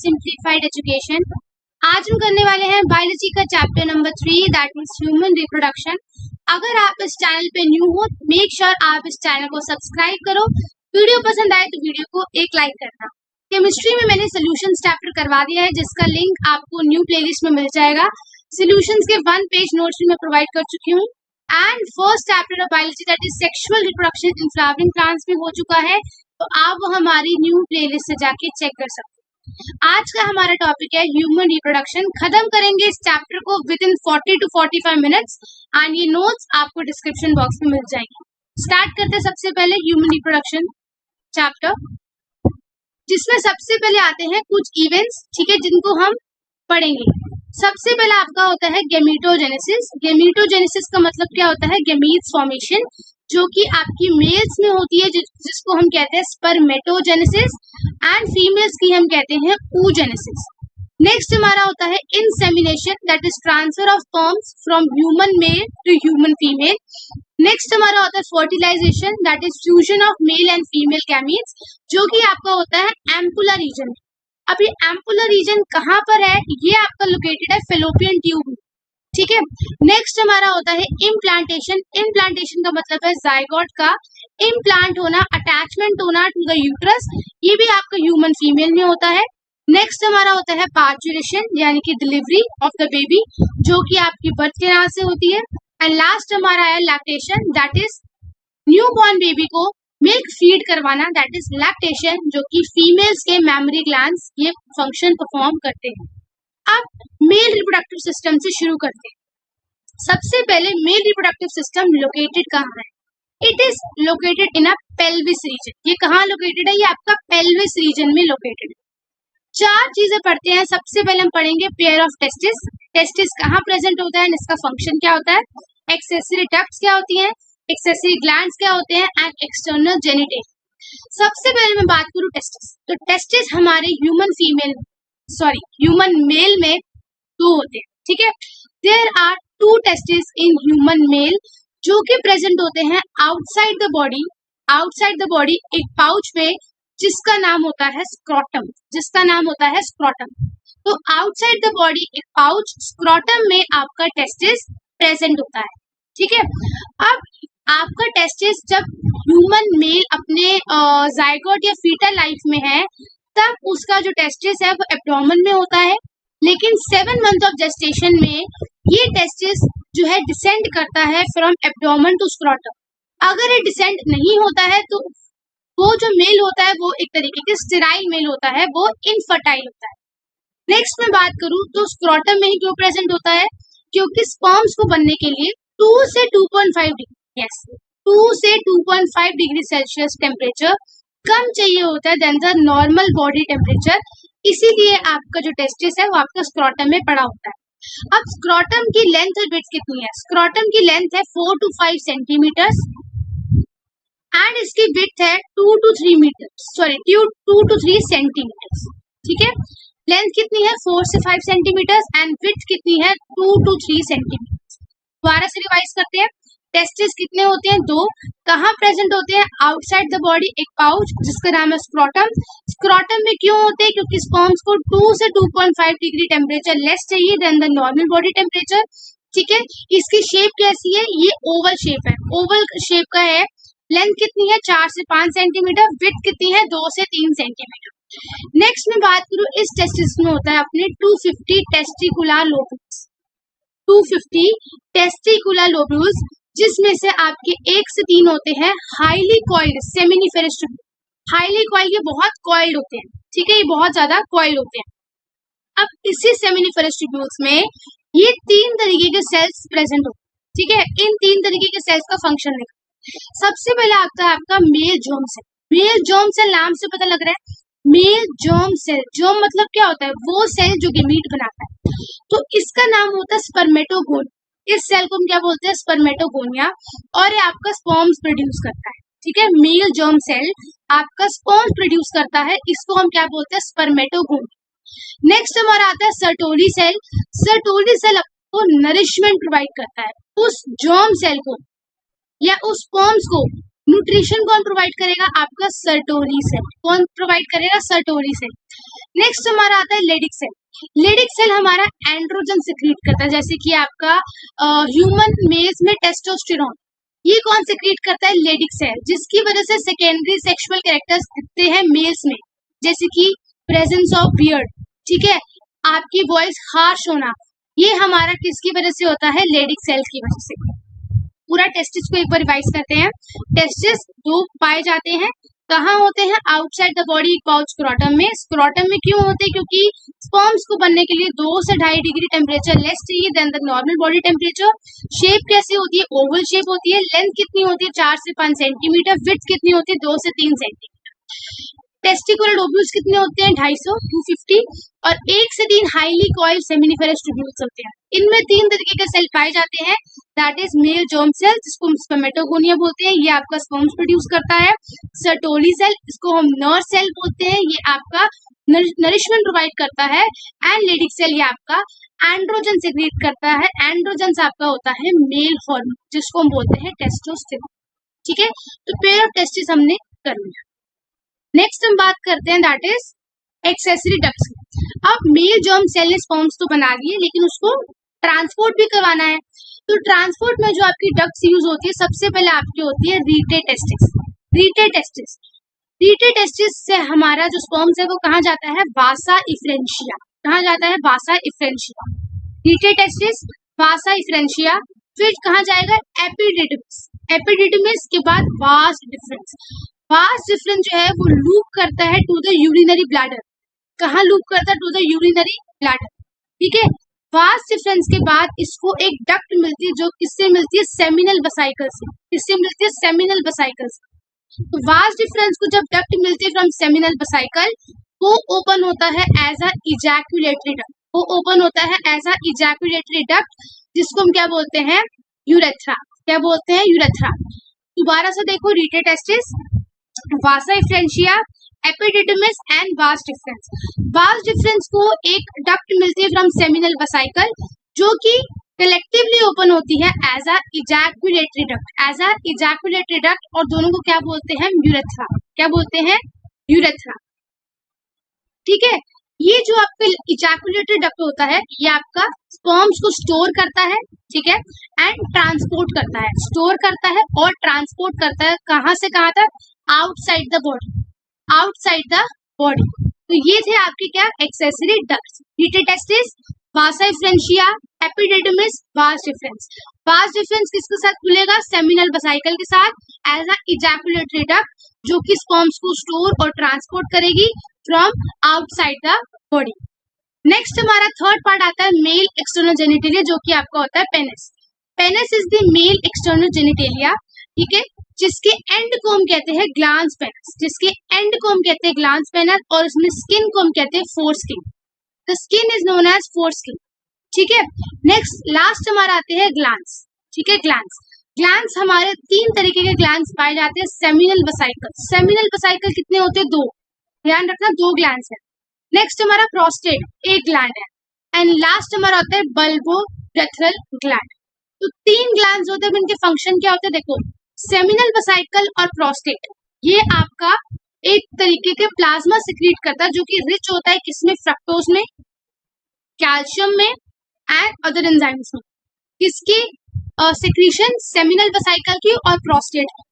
Simplified education. आज हम करने वाले हैं बायोलॉजी का chapter number 3 that means human reproduction. अगर आप इस चैनल पे न्यू हो, मेक श्योर आप इस चैनल को सब्सक्राइब करो। वीडियो पसंद आए तो वीडियो को एक लाइक करना। केमिस्ट्री में मैंने सॉल्यूशंस चैप्टर करवा दिया है, जिसका लिंक आपको न्यू प्लेलिस्ट में मिल जाएगा। सॉल्यूशंस के 1 पेज नोट्स भी मैं प्रोवाइड कर चुकी हूँ। And first chapter of biology that is sexual reproduction in flowering plants भी हो चुका है, तो आप वो हमारी न्यू प्लेलिस्ट से जाके चेक कर सकते हैं। आज का हमारा टॉपिक है ह्यूमन रिप्रोडक्शन। खत्म करेंगे इस चैप्टर को with in 40 to 45 minutes and ये नोट्स आपको डिस्क्रिप्शन बॉक्स में मिल जाएंगे। स्टार्ट करते हैं सबसे पहले ह्यूमन रिप्रोडक्शन चैप्टर, जिसमें सबसे पहले आते हैं कुछ इवेंट्स, ठीक है, जिनको हम पढ़ेंगे। सबसे पहला आपका होता है गेमीटोजेनेसिस। गेमीटोजेनेसिस का मतलब क्या होता है? गेमीट्स फॉर्मेशन, जो कि आपकी मेल्स में होती है, जिसको हम कहते हैं स्पर्मेटोजेनेसिस, एंड फीमेल्स की हम कहते हैं oogenesis। नेक्स्ट हमारा होता है insemination, that is transfer of sperms from human male to human female. Next हमारा होता है fertilisation, that is fusion of male and female gametes, जो कि आपका होता है एम्पुलर रीजन। अभी एम्पुलर रीजन कहाँ पर है? ये आपका लोकेटेड है फेलोपियन ट्यूब में, ठीक है। नेक्स्ट हमारा होता है इम्प्लांटेशन। इम्प्लांटेशन का मतलब है जायगोट का इम्प्लांट होना, अटैचमेंट होना टू द यूट्रस। ये भी आपका ह्यूमन फीमेल में होता है। नेक्स्ट हमारा होता है पार्चुरेशन, यानी कि डिलीवरी ऑफ द बेबी, जो कि आपकी बर्थ के नाम से होती है। एंड लास्ट हमारा है lactation, that is new born baby को मिल्क फीड करवाना, दैट इज लैक्टेशन, जो कि फीमेल्स के मैमरी ग्लैंड्स ये फंक्शन परफॉर्म करते हैं। अब मेल रिप्रोडक्टिव सिस्टम से शुरू करते हैं। सबसे पहले मेल रिप्रोडक्टिव सिस्टम लोकेटेड कहाँ है? It is located in a pelvis region. ये कहाँ लोकेटेड है? ये आपका पेल्विस रीजन में लोकेटेड है। 4 चीजें पढ़ते हैं। सबसे पहले हम पढ़ेंगे पेयर ऑफ टेस्टिस। टेस्टिस कहाँ प्रेजेंट होता है, इसका फंक्शन क्या होता है, एक्सेसरी डक्ट्स क्या होती हैं, एक्सेसरी ग्लैंड्स क्या होते हैं, एंड एक्सटर्नल जेनिटेलिया। सबसे पहले मैं बात करूं टेस्टिस, तो टेस्टिस हमारे ह्यूमन मेल में 2 होते हैं, ठीक है। There are 2 testis in human male, जो कि प्रेजेंट होते हैं outside the body. Outside the body एक पाउच में, जिसका नाम होता है स्क्रोटम, तो आउटसाइड द बॉडी एक पाउच स्क्रोटम में आपका टेस्टिस प्रेजेंट होता है, ठीक है। अब आपका टेस्टिस जब ह्यूमन मेल अपने जायगोट या फीटल लाइफ में है, तब उसका जो टेस्टिस है वो एब्डोमेन में होता है। लेकिन 7 मंथ ऑफ जेस्टेशन में ये टेस्टिस जो है डिसेंड करता है फ्रॉम एब्डोमेन टू स्क्रोटम। अगर ये डिसेंड नहीं होता है तो वो जो मेल होता है वो एक तरीके के स्टेराइल मेल होता है, वो इनफर्टाइल होता है। नेक्स्ट मैं बात करूं तो स्क्रोटम में ही क्यों प्रेजेंट होता है? क्योंकि स्पर्म्स को बनने के लिए 2 से 2.5 डिग्री 2 से 2.5 डिग्री सेल्सियस टेम्परेचर कम चाहिए होता है than the normal body temperature. इसीलिए आपका जो टेस्टिस है वो आपका स्क्रोटम में पड़ा होता है। अब स्क्रोटम की लेंथ और विड्थ कितनी है? स्क्रोटम की लेंथ है 4 to 5 सेंटीमीटर एंड इसकी विड्थ है 2 to 3 सेंटीमीटर, ठीक है। लेंथ कितनी है? 4 से 5 सेंटीमीटर एंड विड्थ कितनी है? 2 to 3 सेंटीमीटर। दोबारा से रिवाइज करते हैं। टेस्टिस कितने होते हैं? 2। कहाँ प्रेजेंट होते हैं? आउटसाइड द बॉडी एक पाउच, जिसका नाम है स्क्रोटम। स्क्रोटम में क्यों होते हैं? क्योंकि स्पर्म्स को 2 से 2.5 डिग्री टेम्परेचर लेस चाहिए than the normal body temperature, ठीक है। इसकी शेप कैसी है? ये ओवल शेप है, ओवल शेप का है। लेंथ कितनी है? 4 से 5 सेंटीमीटर। विड्थ कितनी है? 2 से 3 सेंटीमीटर। नेक्स्ट में बात करूं, इस टेस्टिस में होता है अपने 250 टेस्टिकुलर लोब्यूल्स, 250 टेस्टिकुलर लोब्यूल्स, जिसमें से आपके 1 से 3 होते हैं highly coiled seminiferous tubule. Highly coiled, ये बहुत कॉइल्ड होते हैं, ठीक है, ये बहुत ज्यादा कॉइल्ड होते हैं। अब इसी सेमिनिफेरस ट्यूब्यूल्स में ये 3 तरीके के सेल्स प्रेजेंट होते हैं, ठीक है। इन 3 तरीके के सेल्स का फंक्शन देखो। सबसे पहले आता है आपका male germ cell. Male germ cell नाम से पता लग रहा है, मेल जर्म सेल। जर्म मतलब क्या होता है? वो सेल जो गेमीट बनाता है। तो इसका नाम होता है स्पर्मेटोगोन। इस सेल को हम क्या बोलते हैं? स्पर्मेटोगोनिया। और ये आपका स्पर्म्स प्रोड्यूस करता है, ठीक है। मेल जर्म सेल आपका स्पर्म्स प्रोड्यूस करता है, इसको हम क्या बोलते हैं? स्पर्मेटोगोनिया। नेक्स्ट हमारा आता है सर्टोली सेल। सर्टोली सेल आपको नरिशमेंट प्रोवाइड करता है, उस जर्म सेल को या उस स्पर्म्स को न्यूट्रिशन कौन प्रोवाइड करेगा? आपका सर्टोरी सेल। कौन प्रोवाइड करेगा? सर्टोरी सेल। नेक्स्ट हमारा आता है लेडिक सेल। लेडिक सेल हमारा एंड्रोजन सिक्रीट करता है, जैसे कि आपका ह्यूमन मेल्स में टेस्टोस्टेरोन, ये कौन सिक्रीट करता है? लेडिक सेल, जिसकी वजह से सेकेंडरी सेक्सुअल कैरेक्टर्स दिखते हैं मेल्स में, जैसे कि प्रेजेंस ऑफ बियर्ड, ठीक है, आपकी वॉइस हार्श होना, ये हमारा किसकी वजह से होता है? लेडिक सेल्स की वजह से। पूरा टेस्टिस को एक बार रिवाइज करते हैं। टेस्टिस दो पाए जाते हैं, कहाँ होते हैं? Outside the body pouch scrotum में। स्क्रोटम में क्यों होते हैं? क्योंकि स्पर्म्स को बनने के लिए 2 से 2.5 डिग्री टेम्परेचर लेस चाहिए than the normal body temperature. Shape कैसी होती है? ओवल शेप होती है। लेंथ कितनी होती है? 4 से 5 सेंटीमीटर। विड्थ कितनी होती है? 2 से 3 सेंटीमीटर। टेस्टिकुलर लोब्यूल्स कितने होते हैं? 250, 250 और 1 से 3 हाईली कॉइल्ड सेमिनिफेरस ट्यूब्यूल्स होते हैं। इनमें 3 तरीके के सेल पाए जाते हैं, that is male germ cell, जिसको हम स्पर्मेटोगोनिया बोलते हैं, ये आपका स्पर्म्स प्रोड्यूस करता है। सर्टोली सेल, इसको हम नर सेल बोलते हैं, ये आपका नरिशमेंट प्रोवाइड करता है। एंड लेडिक सेल, ये आपका एंड्रोजन सिक्रीट करता है। एंड्रोजन आपका होता है मेल हार्मोन, जिसको हम बोलते हैं टेस्टोस्टेरोन, ठीक है। तो पेयर ऑफ टेस्टिस हमने कर लिया। नेक्स्ट हम बात करते हैं दैट इज एक्सेसरी डक्ट्स। अब मेल जर्म सेल ने स्पर्म्स तो बना लिए, लेकिन उसको ट्रांसपोर्ट भी करवाना है। तो ट्रांसपोर्ट में जो आपकी डक्ट्स यूज होती है, सबसे पहले आपकी होती है रीटे टेस्टिस। रीटे टेस्टिस, रीटे टेस्टिस से हमारा जो स्पर्म्स है वो कहाँ जाता है? वासा इफ्रेंशिया। कहाँ जाता है? वासा इफ्रेंशिया। रीटे टेस्टिस, वासा इफ्रेंशिया, फिर कहाँ जाएगा? एपिडिडमिस। एपिडिडमिस के बाद वास डिफरेंस। वास डिफरेंस जो है वो लूप करता है टू द यूरिनरी ब्लैडर। कहाँ लूप करता है? टू द यूरिनरी ब्लैडर, ठीक है। वास डिफरेंस के बाद इसको एक डक्ट मिलती है, जो किससे मिलती है? सेमिनल वेसिकल से। किससे मिलती है? सेमिनल वेसिकल से। तो वास डिफरेंस को जब डक्ट मिलती है फ्रॉम सेमिनल वेसिकल, वो ओपन होता है एज अ इजैकुलेटरी डक्ट। वो ओपन होता है एज अ इजैकुलेटरी डक्ट, जिसको हम क्या बोलते हैं? यूरेथ्रा। क्या बोलते हैं? यूरेथ्रा। दोबारा से देखो, rete testis, vasa efferentia, epididymis and vas deferens. Vas deferens को एक डक्ट मिलती है फ्रॉम सेमिनल वेसिकल, जो कि कलेक्टिवली ओपन होती है as a ejaculatory duct, as a ejaculatory duct, और दोनों को क्या बोलते हैं? यूरेथ्रा। क्या बोलते हैं? यूरेथ्रा, ठीक है। ये जो आपका इजैकुलेटरी डक्ट होता है, ये आपका स्पर्म्स को स्टोर करता है, ठीक है, एंड ट्रांसपोर्ट करता है। स्टोर करता है और ट्रांसपोर्ट करता है, कहाँ से कहाँ तक? Outside the body, outside the body. तो ये थे आपके क्या? Accessory ducts. Rete testis, vasa efferentia, epididymis, vas deferens. Vas deferens किसके साथ खुलेगा? सेमिनल वेसिकल के साथ, एज अ इजैकुलेटरी डक्ट, जो कि स्पर्म्स को स्टोर और ट्रांसपोर्ट करेगी from outside the body. Next हमारा थर्ड पार्ट आता है मेल एक्सटर्नल जेनिटेलिया, जो कि आपका होता है penis. Penis is the male external genitalia, ठीक है, जिसके एंड को हम कहते हैं ग्लांस पेनिस। जिसके एंड को हम कहते हैं ग्लांस पेनिस, और उसमें स्किन को हम कहते हैं foreskin. The skin is known as foreskin, ठीक है। नेक्स्ट लास्ट हमारा आते हैं ग्लैंड्स, ठीक है। ग्लैंड्स, ग्लैंड्स हमारे 3 तरीके के ग्लैंड्स पाए जाते हैं। सेमिनल वेसिकल, सेमिनल वेसिकल कितने होते हैं? 2, ध्यान रखना, 2 ग्लैंड्स है। नेक्स्ट हमारा प्रोस्टेट, 1 ग्लैंड है। एंड लास्ट हमारा होता है बल्बोरेथ्रल ग्लैंड। तो 3 ग्लैंड्स होते हैं, इनके फंक्शन क्या होते हैं? देखो, सेमिनल वेसिकल और प्रोस्टेट, ये आपका एक तरीके के प्लाज्मा सिक्रीट करता है, जो कि रिच होता है किसमें? फ्रक्टोज में, कैल्शियम में एंड अदर एंजाइम्स में। किसकी सिक्रीशन? सेमिनल वेसिकल की और प्रोस्टेट की।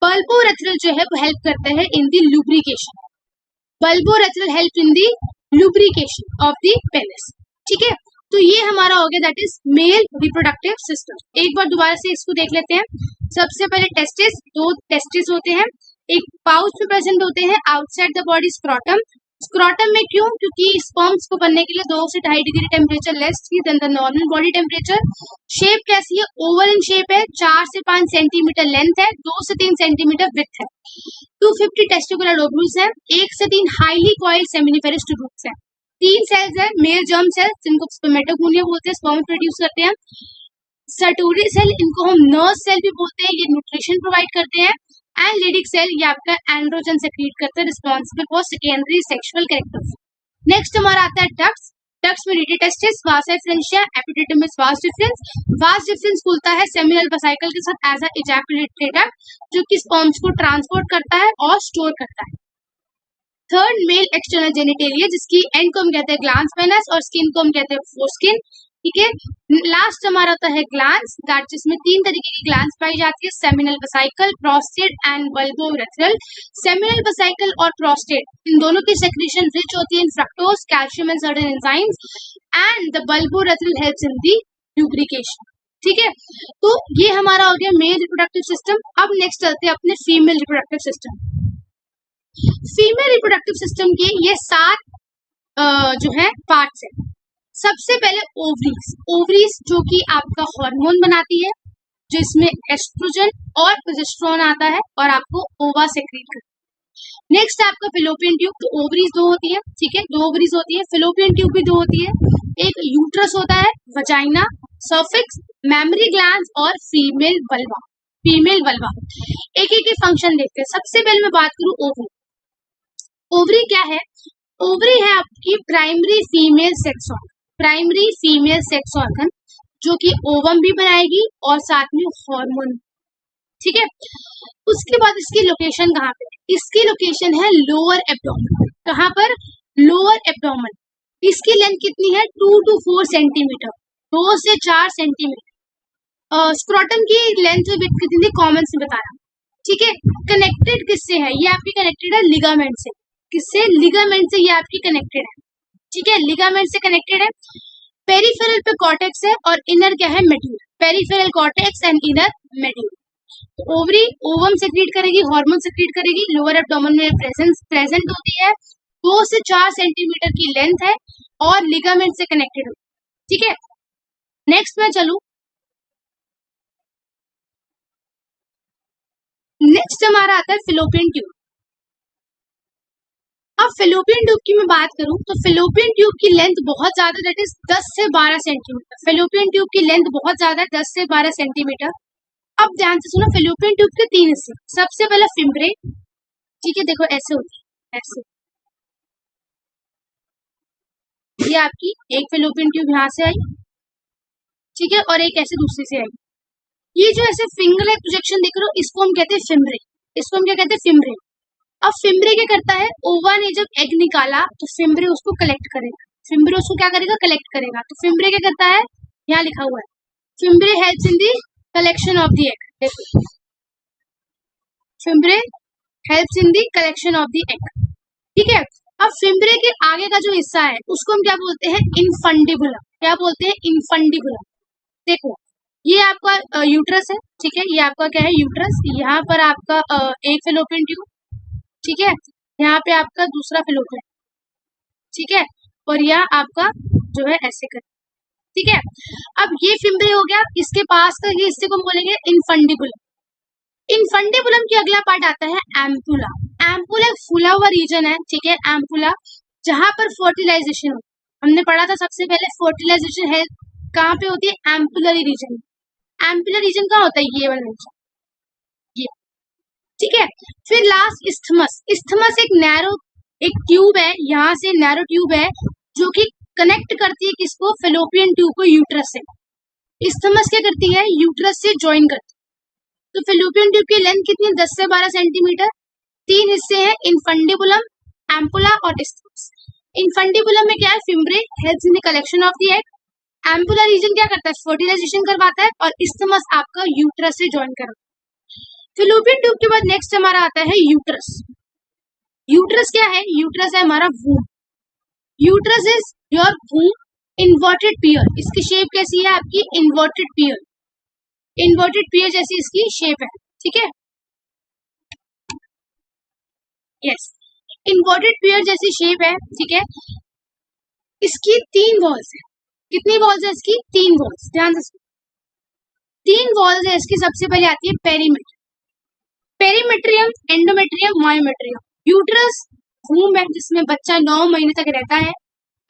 बल्बोरेथ्रल जो है वो हेल्प करते हैं in the lubrication. Bulbourethral help in the lubrication of the penis, ठीक है। तो ये हमारा हो गया that is male reproductive system. एक बार दोबारा से इसको देख लेते हैं। सबसे पहले टेस्टिस, 2 टेस्टिस होते हैं, एक पाउच में प्रेजेंट होते हैं outside the body scrotum. Scrotum में क्यों? क्योंकि स्पर्म्स को बनने के लिए 2 से 2.5 degree temperature less than the normal body temperature. Shape कैसी है? ओवल इन शेप है, 4 से 5 सेंटीमीटर लेंथ है, 2 से 3 सेंटीमीटर विड्थ है। 250 टेस्टिकुलर लोब्यूल्स हैं, 1 से 3 हाईली कॉइल्ड सेमिनिफेरस ट्यूब्यूल्स हैं, 3 सेल्स है मेल जर्म सेल्स, जिनको स्पर्मेटोगोनिया बोलते हैं, स्पर्म प्रोड्यूस करते हैं। सर्टोरी सेल, इनको हम नर्स सेल भी बोलते हैं, ये न्यूट्रिशन प्रोवाइड करते हैं। एंड लेडिक सेल, ये आपका एंड्रोजन सेक्रीट करता है, responsible for secondary sexual characters. Next हमारा आता है डक्ट्स। डक्ट्स में टेस्टिस, वासा फ्रेंशिया, एपिडिडमिस वास डिफरेंस खुलता है सेमिनल वेसिकल के साथ एज अ इजैकुलेटरी डक्ट, जो कि स्पर्म्स को ट्रांसपोर्ट करता है और स्टोर करता है। थर्ड, मेल एक्सटर्नल जेनिटेलिया, जिसकी एंड को हम कहते हैं ग्लांस पेनस और स्किन को हम कहते हैं फोरस्किन। ठीक है, लास्ट हमारा होता है ग्लांस, दैट जिसमें 3 तरीके की ग्लांस पाई जाती है, seminal vesicle, prostate and bulbourethral. Seminal vesicle और प्रोस्टेट इन दोनों की सेक्रीशन रिच होती है in fructose, calcium and certain enzymes, and the bulbourethral helps in the lubrication. ठीक है, तो ये हमारा हो गया मेल रिप्रोडक्टिव सिस्टम। अब नेक्स्ट चलते हैं अपने female reproductive system. Female reproductive system के ये 7 जो है पार्ट्स है। सबसे पहले ओवरीज, ओवरीज जो कि आपका हार्मोन बनाती है, जो इसमें एस्ट्रोजन और प्रोजेस्टेरोन आता है और आपको ओवा सेक्रेट करता है। नेक्स्ट आपका फिलोपियन ट्यूब, तो ओवरीज 2 होती है, ठीक है, 2 ओवरीज होती है। फिलोपियन ट्यूब भी 2 होती है, एक यूट्रस होता है, वजाइना, सर्फिक्स, मेमरी ग्लैंड्स और फीमेल वल्वा। फीमेल वल्वा एक एक फंक्शन देखते हैं। सबसे पहले मैं बात करूं ओवरी। ओवरी क्या है? ओवरी है आपकी primary female sex organ, primary female sex organ, जो कि ओवम भी बनाएगी और साथ में हार्मोन। ठीक है, उसके बाद इसकी लोकेशन कहाँ पे? इसकी लोकेशन है लोअर एब्डोमेन। कहाँ पर? Lower abdomen. इसकी लेंथ कितनी है? 2 to 4 सेंटीमीटर, 2 से 4 सेंटीमीटर। स्क्रोटम की लेंथ विड्थ कितनी? कॉमन से बताया। ठीक है, कनेक्टेड किससे है? ये आपकी कनेक्टेड है लिगामेंट से। किससे? लिगामेंट से ये आपकी कनेक्टेड है। ठीक है, लिगामेंट से कनेक्टेड है। पेरिफेरल पे कॉर्टेक्स है और इनर क्या है? मेड्यूल। Peripheral cortex and inner मेड्यूल। तो ओवरी ओवम सेक्रेट करेगी, हार्मोन सेक्रेट करेगी, लोअर एब्डोमेन में प्रेजेंट होती है, 2 से 4 सेंटीमीटर की लेंथ है और लिगामेंट से कनेक्टेड होती है। ठीक है, नेक्स्ट मैं चलूं, नेक्स्ट हमारा आता है फिलोपियन ट्यूब। अब फिलोपियन ट्यूब की मैं बात करूं तो फिलोपियन ट्यूब की लेंथ बहुत ज्यादा, दैट इज 10 से 12 सेंटीमीटर। फिलोपियन ट्यूब की लेंथ बहुत ज्यादा है, 10 से 12 सेंटीमीटर। अब ध्यान से सुनो, फिलोपियन ट्यूब के 3 हिस्से। सबसे पहले फिम्ब्रे, ठीक है, देखो ऐसे होती है, ऐसे। ये आपकी एक फिलोपियन ट्यूब यहाँ से आई, ठीक है, और एक ऐसे दूसरी से आई। ये जो ऐसे फिंगर लाइक प्रोजेक्शन देख रहे हो, इसको हम कहते हैं फिम्ब्रे। इसको हम क्या कहते हैं? फिम्ब्रे। अब फिम्ब्रे क्या करता है? ओवा ने जब एग निकाला तो फिम्ब्रे उसको कलेक्ट करेगा। फिम्ब्रे उसको क्या करेगा? कलेक्ट करेगा। तो फिम्ब्रे क्या करता है? यहाँ लिखा हुआ है, fimbriae helps in the collection of the egg. देखो, fimbriae helps in the collection of the egg. ठीक है, अब फिम्ब्रे के आगे का जो हिस्सा है उसको हम क्या बोलते हैं? इनफंडिबुलम। क्या बोलते हैं? इनफंडिबुलम। देखो, ये आपका यूट्रस है, ठीक है, ये आपका क्या है? यूट्रस। यहाँ पर आपका एक फिलोपियन ट्यूब, ठीक है, यहाँ पे आपका दूसरा फिलोपियन, ठीक है, और यहाँ आपका जो है ऐसे कर, ठीक है। अब ये फिम्ब्रे हो गया, इसके पास का ये हिस्से को हम बोलेंगे इनफंडिबुलम। इनफंडिबुलम की अगला पार्ट आता है एम्पुला। एम्पुला एक फूला हुआ रीजन है, ठीक है, एम्पुला, जहां पर फर्टिलाइजेशन हो। हमने पढ़ा था सबसे पहले फर्टिलाइजेशन है कहाँ पे होती है? Ampullary region. एम्पुलर रीजन कहाँ होता है? ये वाला रीजन, ये, ठीक है। फिर लास्ट इस्थमस। इस्थमस एक नैरो, एक ट्यूब है, यहाँ से नैरो ट्यूब है जो कि कनेक्ट करती है किसको? फेलोपियन ट्यूब को यूट्रस से। इस्थमस क्या करती है? यूट्रस से ज्वाइन करती है। तो फेलोपियन ट्यूब की लेंथ कितनी है? 10 से 12 सेंटीमीटर। 3 हिस्से हैं, इनफंडिबुलम, एम्पुला और इस्थमस। इनफंडिबुलम में क्या है? Fimbriae helps in the collection of the egg. Ampullar region क्या करता है? फर्टिलाइजेशन करवाता है, और इस्थमस आपका यूट्रस से ज्वाइन करता है। फेलोपियन ट्यूब के बाद नेक्स्ट हमारा आता है यूट्रस। यूट्रस क्या है? यूट्रस है हमारा वूम। यूट्रस इज योर वूम, इन्वर्टेड पियर। इसकी शेप कैसी है आपकी? इन्वर्टेड पियर। इन्वर्टेड पियर जैसी इसकी शेप है, ठीक है, यस, इन्वर्टेड पियर जैसी शेप है, ठीक है। इसकी 3 वॉल्स है। कितनी वॉल्स है इसकी? 3 वॉल्स। ध्यान से 3 वॉल्स है इसकी। सबसे पहले आती है perimeter, perimetrium, endometrium, myometrium. Uterus womb है जिसमें बच्चा 9 महीने तक रहता है।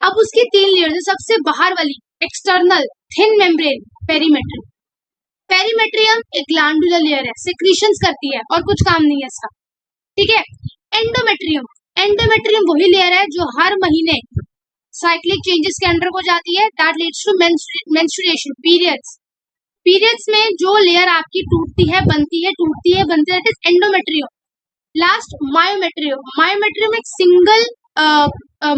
अब उसकी 3 लेयर है। सबसे बाहर वाली external thin membrane, perimetrium. Perimetrium एक ग्लैंडुलर लेयर है, सिक्रीशंस करती है और कुछ काम नहीं है इसका, ठीक है। एंडोमेट्रियम, एंडोमेट्रियम वही लेयर है जो हर महीने साइक्लिक चेंजेस के अंडर को जाती है, that leads to menstruation, periods में जो लेयर आपकी टूटती है, बनती है, that is endometrium. Last myometrium एक सिंगल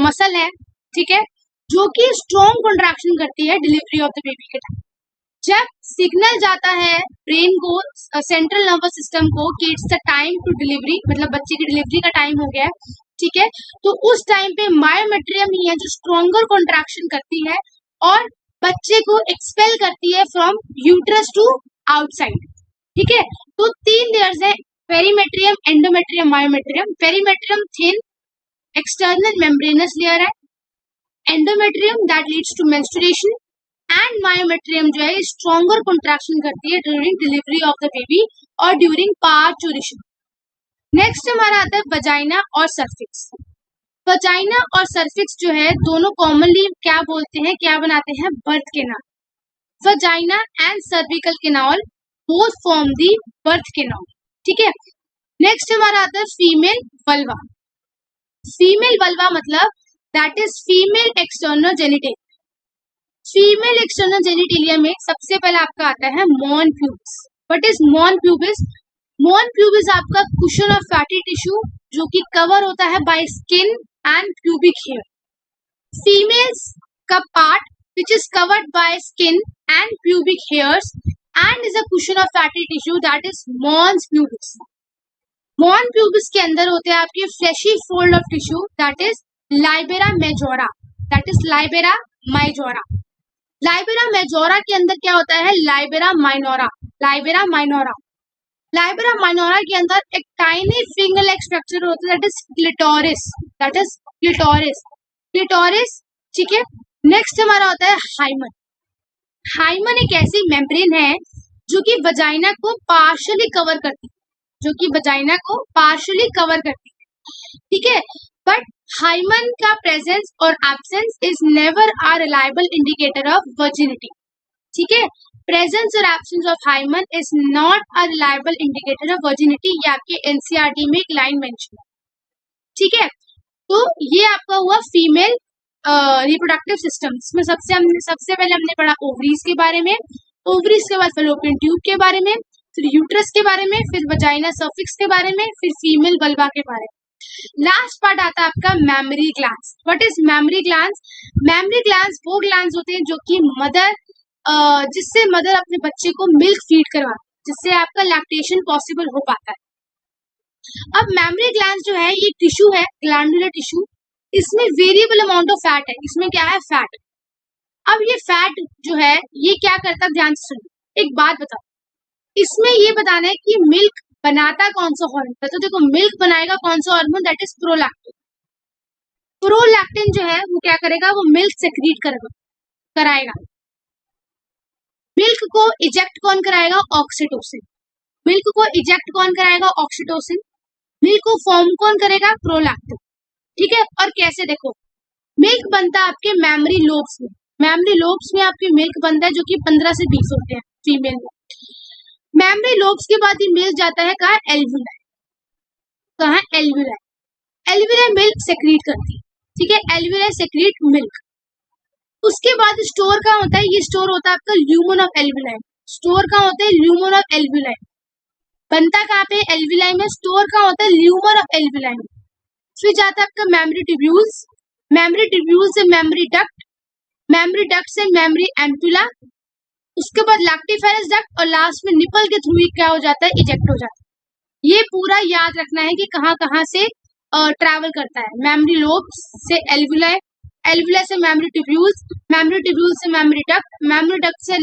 मसल है, ठीक है, जो कि स्ट्रॉन्ग कॉन्ट्रैक्शन करती है डिलीवरी ऑफ द बेबी के टाइम। जब सिग्नल जाता है ब्रेन को, सेंट्रल नर्वस सिस्टम को कि it's the time to delivery, मतलब बच्चे की डिलीवरी का टाइम हो गया है, ठीक है, तो उस टाइम पे मायोमेट्रियम ही है जो स्ट्रॉन्गर कॉन्ट्रैक्शन करती है और बच्चे को एक्सपेल करती है फ्रॉम यूट्रस टू आउटसाइड, ठीक है। तो 3 लेयर्स है, perimetrium, endometrium, myometrium. Perimetrium thin external membranous layer है, endometrium that leads to menstruation, and myometrium जो है स्ट्रॉन्गर कॉन्ट्रैक्शन करती है during delivery of the baby और ड्यूरिंग पार्चुरेशन। नेक्स्ट हमारा आता है वजाइना और सर्फिक्स। वजाइना और सर्फिक्स जो है दोनों कॉमनली क्या बोलते हैं, क्या बनाते हैं, birth canal. Vagina and cervical canal both form the birth canal, ठीक है। नेक्स्ट हमारा आता है फीमेल वल्वा। फीमेल वल्वा मतलब that is female external genitalia. Female external genitalia में सबसे पहले आपका आता है mons pubis. What is mons pubis? Mons pubis आपका कुशन ऑफ फैटी टिश्यू जो कि कवर होता है by skin and pubic hair. Females का part which is covered by skin and pubic hairs and is a cushion of fatty tissue that is mons pubis. Mons pubis के अंदर होते हैं आपके fleshy fold of tissue that is Libera majora. That is Libera majora. Libera majora के अंदर क्या होता है? Libera minora. Libera minora. Libera minora के अंदर एक tiny finger-like structure होता है that is clitoris. That is clitoris. Clitoris, ठीक है। नेक्स्ट हमारा होता है हाइमन। हाइमन एक ऐसी मेम्ब्रेन है जो कि वजाइना को पार्शियली कवर करती है, जो कि वजाइना को पार्शियली कवर करती है, ठीक है। बट हाइमन का प्रेजेंस और absence is never a reliable indicator of virginity, ठीक है। प्रेजेंस और absence of hymen is not a reliable indicator of virginity. ये आपके एनसीईआरटी में एक लाइन मेंशन है, ठीक है। तो ये आपका हुआ फीमेल रिप्रोडक्टिव सिस्टम। इसमें सबसे पहले हमने पढ़ा ओवरीज के बारे में, ओवरीज के बाद फैलोपियन ट्यूब के बारे में, फिर यूट्रस के बारे में, फिर वजाइना सर्फिक्स के बारे में, फिर फीमेल वल्वा के बारे में। लास्ट पार्ट आता है आपका memory glands. What is memory glands? Memory glands वो ग्लैंड्स होते हैं जो कि जिससे मदर अपने बच्चे को मिल्क फीड करवाती है, जिससे आपका लैक्टेशन पॉसिबल हो पाता है। अब मैमरी ग्लैंड्स जो है ये टिश्यू है, ग्लैंडुलर टिश्यू, इसमें वेरिएबल अमाउंट ऑफ फैट है। इसमें क्या है? फैट। अब ये फैट जो है ये क्या करता है, ध्यान से सुनिए। एक बात बताओ, इसमें ये बताना है कि मिल्क बनाता कौन सा हार्मोन है। तो देखो मिल्क बनाएगा कौन सा hormone, that is prolactin. Prolactin जो है वो क्या करेगा, वो मिल्क सेक्रीट कराएगा। मिल्क को इजेक्ट कौन कराएगा? ऑक्सीटोसिन। मिल्क को इजेक्ट कौन कराएगा? ऑक्सीटोसिन। मिल्क को फॉर्म कौन करेगा? प्रोलैक्टिन, ठीक है। और कैसे? देखो मिल्क बनता है आपके मेमरी लोब्स में। मेमरी लोब्स में आपके मिल्क बनता है जो कि 15 से 20 होते हैं फीमेल में। मेमरी लोब्स के बाद ही मिल्क जाता है कहाँ? एल्वुलाई। कहाँ? एल्वुलाई। एल्वुलाई मिल्क सेक्रीट करती है, ठीक है। Alveoli secrete milk. उसके बाद स्टोर कहाँ होता है? ये स्टोर होता है आपका ल्यूमन ऑफ एल्वुलाई। स्टोर कहाँ होता है? Lumen of alveoli. बनता कहाँ पे? एल्वुलाई में। स्टोर कहाँ होता है? ल्यूमन ऑफ एल्वुलाई में। फिर जाता है आपका मेमरी ट्यूब्यूल्स, मेमरी ट्यूब्यूल से मेमरी डक्ट, मेमरी डक्ट से मेमरी एम्पुला, उसके बाद लैक्टिफेरस डक्ट, और लास्ट में निपल के थ्रू ही क्या हो जाता है? इजेक्ट हो जाता है। ये पूरा याद रखना है कि कहाँ कहाँ से ट्रैवल करता है। मेमरी लोब्स से एल्वुलाई, एल्वुलाई से मेमरी ट्यूब्यूल्स, मेमरी ट्यूब्यूल से मेमरी डक्ट से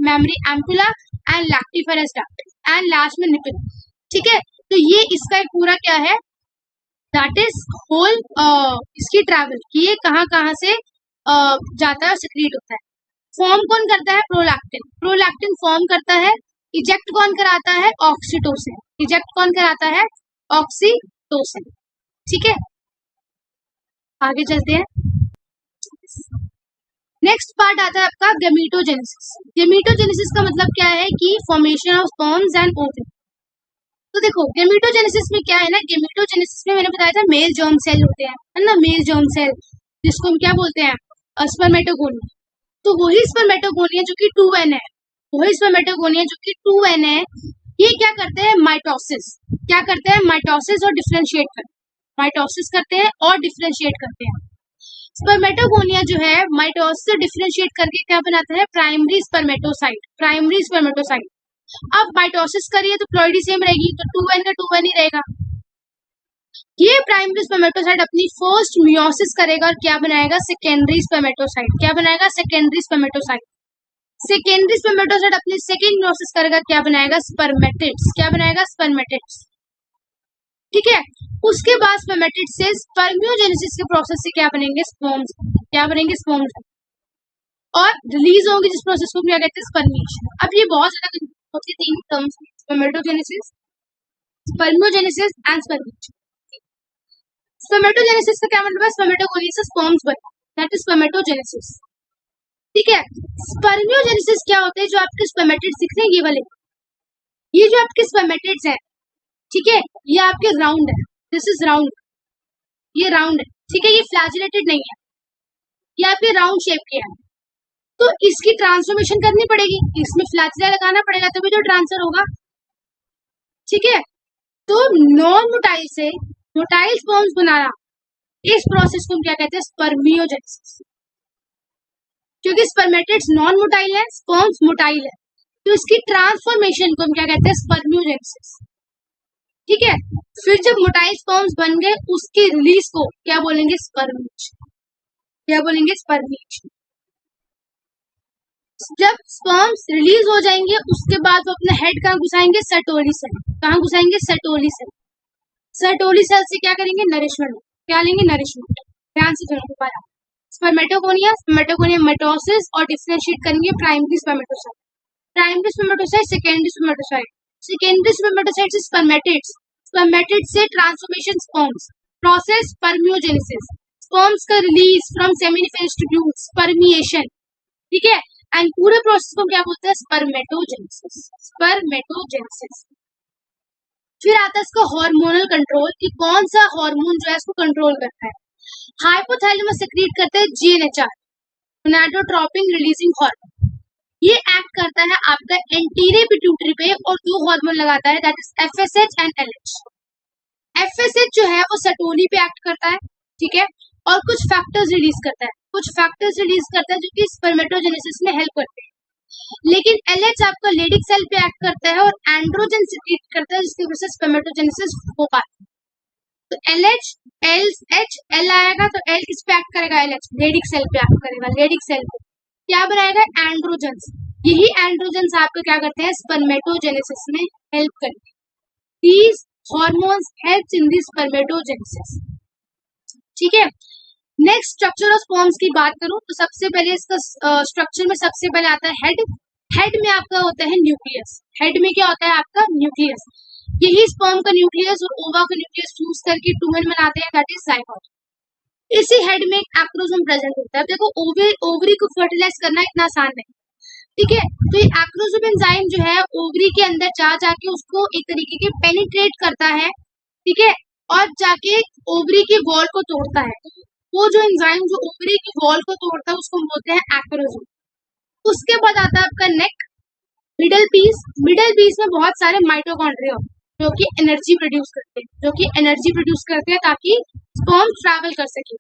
mammary ampulla and lactiferous duct and last में निपल, ठीक है। तो ये इसका एक पूरा क्या है, दैट इज होल इसकी ट्रैवल कि ये कहाँ कहाँ से जाता है, सेक्रीट होता है। फॉर्म कौन करता है? प्रोलैक्टिन। प्रोलैक्टिन फॉर्म करता है। इजेक्ट कौन कराता है? ऑक्सीटोसिन। इजेक्ट कौन कराता है? ऑक्सीटोसिन, ठीक है। आगे चलते हैं। नेक्स्ट पार्ट आता है आपका गैमेटोजेनेसिस। गैमेटोजेनेसिस का मतलब क्या है कि formation of sperms and ovum. तो देखो गैमेटोजेनेसिस में क्या है ना, गैमेटोजेनेसिस में मैंने बताया था मेल जर्म सेल होते हैं, है ना, मेल जर्म सेल। जिसको हम क्या बोलते हैं स्पर्मेटोगोनिया। तो वही स्पर्मेटोगोनिया जो कि 2n है, वही स्पर्मेटोगोनिया जो कि 2n है, ये क्या करते हैं माइटोसिस, क्या करते हैं माइटोसिस और डिफरेंशिएट करते हैं, माइटोसिस करते हैं और डिफरेंशिएट करते हैं। स्पर्मेटोगोनिया जो है माइटोसिस से डिफरेंशिएट करके क्या बनाता है प्राइमरी स्पर्मेटोसाइट, प्राइमरी स्पर्मेटोसाइट। अब माइटोसिस करिए तो प्लॉइडी सेम रहेगी, तो 2n का 2n ही रहेगा। ये प्राइमरी स्पर्मेटोसाइट अपनी फर्स्ट मियोसिस करेगा और क्या बनाएगा सेकेंडरी स्पर्मेटोसाइट, क्या बनाएगा सेकेंडरी स्पर्मेटोसाइट। सेकेंडरी स्पर्मेटोसाइट अपनी सेकेंड मियोसिस करेगा, क्या बनाएगा स्पर्मेटिड्स, क्या बनाएगा स्पर्मेटिड्स। ठीक है, उसके बाद स्पर्मेटिड्स से स्पर्मियोजेनेसिस के प्रोसेस से क्या बनेंगे स्पर्म्स, क्या बनेंगे स्पर्म्स, और रिलीज होंगे जिस प्रोसेस को क्या कहते हैं स्पर्मिएशन। अब ये बहुत ज्यादा होती तीन terms, spermatogenesis, spermiogenesis and spermiation. Spermatogenesis का क्या मतलब है स्पर्मेटोगोनिया से स्पर्म्स बनना, दैट इज स्पर्मेटोजेनेसिस। ठीक है, स्पर्मियोजेनेसिस क्या होता है जो आपके स्पर्मेटिड्स दिख रहे हैं ये वाले, ये जो आपके स्पर्मेटिड्स हैं, ठीक है, ये आपके राउंड है, दिस इज राउंड, ये राउंड है, ठीक है, ये फ्लैजिलेटेड नहीं है, ये आपके राउंड शेप के है। तो इसकी ट्रांसफॉर्मेशन करनी पड़ेगी, इसमें फ्लैजिला लगाना पड़ेगा तभी तो ट्रांसफर होगा। ठीक है, तो नॉन मोटाइल से मोटाइल स्पर्म्स बनाना, इस प्रोसेस को हम क्या कहते हैं स्पर्मियोजेनेसिस। क्योंकि स्पर्मेटिड्स नॉन मोटाइल है, स्पर्म्स मोटाइल है, तो इसकी ट्रांसफॉर्मेशन को हम क्या कहते हैं स्पर्मियोजेनेसिस। ठीक है, फिर जब मोटाइल स्पर्म्स बन गए उसकी रिलीज को क्या बोलेंगे स्पर्मिएशन, क्या बोलेंगे स्पर्मिएशन। जब स्पर्म्स रिलीज हो जाएंगे उसके बाद वो अपना हेड कहाँ घुसाएंगे सर्टोली सेल, कहाँ घुसाएंगे सर्टोली सेल। सर्टोली सेल से क्या करेंगे नरिशमेंट, क्या लेंगे नरिशमेंट। ध्यान से सुनो दोबारा, स्पर्मेटोगोनिया, स्पर्मेटोगोनिया माइटोसिस और डिफरेंशिएट करेंगे primary spermatocyte, primary spermatocyte secondary spermatocyte, secondary spermatocyte से स्पर्मेटिड्स, स्पर्मेटिड्स से transformation sperms, process spermiogenesis, sperms का release from seminiferous tubules spermiation. ठीक है, एंड पूरे प्रोसेस को क्या बोलते हैं स्पर्मेटोजेनेसिस, स्पर्मेटोजेनेसिस। फिर आता है इसका हार्मोनल कंट्रोल, कि कौन सा हार्मोन जो है इसको कंट्रोल करता है। हाइपोथैलेमस सेक्रेट करता है जीएनएचआर, गोनाडोट्रोपिन रिलीजिंग हार्मोन। ये एक्ट करता है आपका एंटीरियर पिट्यूटरी पे और जो हार्मोन लगाता है that is FSH and LH. FSH जो है वो सर्टोली पे एक्ट करता है, ठीक है, और कुछ फैक्टर्स रिलीज करता है, कुछ फैक्टर्स रिलीज करता है जो कि स्पर्मेटोजेनेसिस में हेल्प करते हैं। लेकिन एलएच आपका लेडिक सेल पे एक्ट करता है और एंड्रोजन सीक्रेट करता है जिसकी वजह से स्पर्मेटोजेनेसिस हो पाता है। तो एलएच एल एच एल आएगा तो एल किस पे एक्ट करेगा, एलएच लेडिक सेल पे एक्ट करेगा, लेडिक सेल पे क्या बनाएगा एंड्रोजन्स। यही एंड्रोजन्स आपको क्या करते हैं स्पर्मेटोजेनेसिस में हेल्प करते हैं। These hormones helps in the spermatogenesis. ठीक है, नेक्स्ट स्ट्रक्चर ऑफ स्पर्म्स की बात करूं तो सबसे पहले इसका स्ट्रक्चर में सबसे पहले आता है हेड। हेड में आपका होता है न्यूक्लियस, हेड में क्या होता है आपका न्यूक्लियस। यही स्पर्म का न्यूक्लियस और ओवा का न्यूक्लियस फ्यूज करके ट्यूमेन बनाते हैं दैट इज जाइगोट। इसी हेड में एक एक्रोसोम प्रेजेंट होता है। देखो ओवरी को फर्टिलाइज करना इतना आसान नहीं, ठीक है, तो ये एक्रोसोम एंजाइम जो है ओवरी के अंदर जा जाके उसको एक तरीके के पेनिट्रेट करता है, ठीक है, और जाके ओवरी की वॉल को तोड़ता है। वो जो एंजाइम जो ओवरी की वॉल को तोड़ता है उसको हम बोलते हैं एक्रोसोम। उसके बाद आता है आपका नेक, मिडल पीस। मिडल पीस में बहुत सारे माइटोकॉन्ड्रिया जो कि एनर्जी प्रोड्यूस करते हैं, जो कि एनर्जी प्रोड्यूस करते हैं ताकि स्पर्म ट्रैवल कर सके।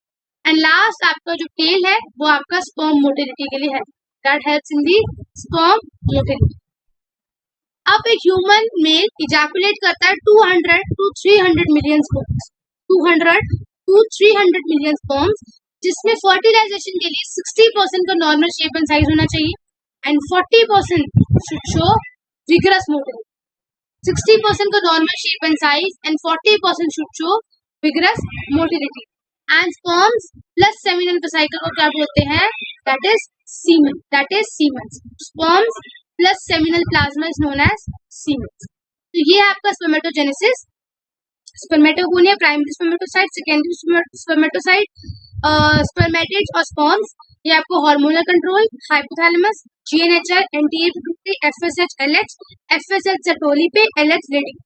एंड लास्ट आपका जो टेल है वो आपका स्पर्म मोटिलिटी के लिए है, that helps in the sperm motility. अब एक ह्यूमन मेल इजैकुलेट करता है 200 to 300 million sperms, 200 to 300 million sperms, जिसमें फर्टिलाइजेशन के लिए 60% का नॉर्मल शेप एंड साइज होना चाहिए and 40% should show vigorous motility. 60% का normal shape and size and 40% should show vigorous motility. And sperms plus seminal vesicle को क्या बोलते हैं, that is semen, that is semen. Sperms plus seminal plasma is known as semen. तो ये है आपका spermatogenesis, spermatogonia, primary spermatocyte, secondary spermatocyte, spermatids और sperms. ये आपको hormonal control, hypothalamus, GNHR, anterior pituitary, FSH, LH, FSH Sertoli पे, LH Leydig.